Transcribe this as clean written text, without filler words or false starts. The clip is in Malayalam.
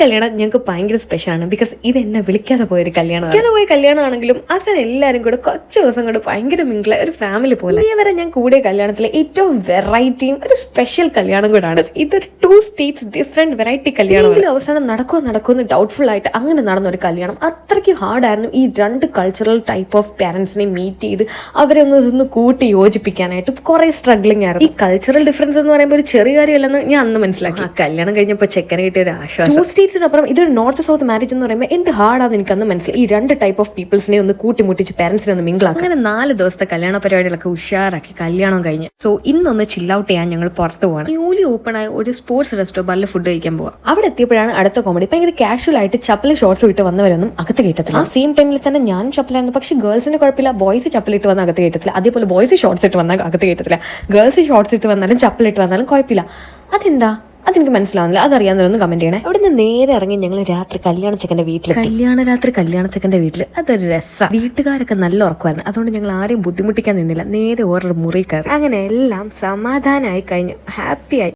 കല്യാണം ഞങ്ങൾക്ക് ഭയങ്കര സ്പെഷ്യലാണ്. ബിക്കോസ് ഇത് എന്നെ വിളിക്കാതെ പോയൊരു കല്യാണം. വിളിക്കാതെ പോയ കല്യാണമാണെങ്കിലും അവസാനം എല്ലാവരും കൂടെ കുറച്ച് ദിവസം കൊണ്ട് ഭയങ്കര മിങ്കിളായ ഒരു ഫാമിലി പോലെ. ഇതുവരെ ഞാൻ കൂടിയ കല്യാണത്തിലെ ഏറ്റവും വെറൈറ്റിയും ഒരു സ്പെഷ്യൽ കല്യാണം കൂടാണ്. ഇതൊരു 2 states ഡിഫറെന്റ് വെറൈറ്റി കല്യാണം. അവസാനം നടക്കുമെന്ന് ഡൗട്ട്ഫുൾ ആയിട്ട് അങ്ങനെ നടന്ന ഒരു കല്യാണം. അത്രയ്ക്ക് ഹാർഡായിരുന്നു ഈ 2 കൾച്ചറൽ ടൈപ്പ് ഓഫ് പാരന്റ്സിനെ മീറ്റ് ചെയ്ത് അവരെ ഒന്ന് കൂട്ടി യോജിപ്പിക്കാനായിട്ട് കുറെ സ്ട്രഗ്ലിംഗ് ആയിരുന്നു. ഈ കൾച്ചറൽ ഡിഫറൻസ് എന്ന് പറയുമ്പോൾ ഒരു ചെറിയ കാര്യമല്ലെന്ന് ഞാൻ അന്ന് മനസ്സിലാക്കി. കല്യാണം കഴിഞ്ഞപ്പോൾ ചെക്കനെ കിട്ടിയ ഒരു ആശ്വാസം. 2 സ്റ്റേറ്റ്സിനപ്പുറം ഇതൊരു നോർത്ത് സൗത്ത് മാരേജ് എന്ന് പറയുമ്പോൾ എന്ത് ഹാർഡാന്ന് എനിക്കന്ന് മനസ്സിലായി. ഈ 2 ടൈപ്പ് ഓഫ് പീപ്പിൾസിനെ ഒന്ന് കൂട്ടിമുട്ടിച്ച് പാരന്റ്സിനെ ഒന്ന് മിങ്കിളാക്കി. അങ്ങനെ 4 ദിവസത്തെ കല്യാണ പരിപാടികളൊക്കെ ഉഷാറാക്കി കല്യാണം കഴിഞ്ഞ്. സോ ഇന്നൊന്ന് ചിൽ ഔട്ട് ചെയ്യാൻ ഞങ്ങൾ പുറത്ത് പോകണം. ന്യൂലി ഓപ്പൺ ആയ ഒരു സ്പോർട്സ് റെസ്റ്റോറന്റിൽ ഫുഡ് കഴിക്കാൻ പോവാം. അവിടെ എത്തിയപ്പോഴാണ് അടുത്ത കോമഡി. ഭയങ്കര കാഷ്വൽ ആയിട്ട് ചപ്പലും ഷോർട്സ് ഇട്ട് വന്നവരൊന്നും അകത്ത് കയറ്റത്തില്ല. ആ സെയിം ടൈമിൽ തന്നെ ഞാൻ ചപ്പലായിരുന്നു. പക്ഷെ ഗേൾസിന് കുഴപ്പമില്ല. ബോയ്സ് ചപ്പലിട്ട് വന്ന അകത്ത് കയറ്റത്തില്ല. അതേപോലെ ബോയ്സ് ഷോർട്സ് ഇട്ട് വന്നാൽ അകത്ത് കയറ്റത്തില്ല. ഗേൾസ് ഷോർട്സ് ഇട്ട് വന്നാലും ചപ്പലിട്ട് വന്നാലും കുഴപ്പമില്ല. അതെന്താ? അതെനിക്ക് മനസ്സിലാവുന്നില്ല. അതറിയാവുന്നവരൊന്ന് കമന്റ് ചെയ്യണേ. അവിടെ നിന്ന് നേരെ ഇറങ്ങി ഞങ്ങൾ രാത്രി കല്യാണ ചെക്കൻ്റെ വീട്ടിൽ. കല്യാണ ചെക്കൻ്റെ വീട്ടിൽ അതൊരു രസമാണ്. വീട്ടുകാരൊക്കെ നല്ല ഉറക്കമായിരുന്നു. അതുകൊണ്ട് ഞങ്ങൾ ആരെയും ബുദ്ധിമുട്ടിക്കാൻ നിന്നില്ല. നേരെ ഓരോ മുറി കയറി. അങ്ങനെ എല്ലാം സമാധാനമായി കഴിഞ്ഞു. ഹാപ്പിയായി.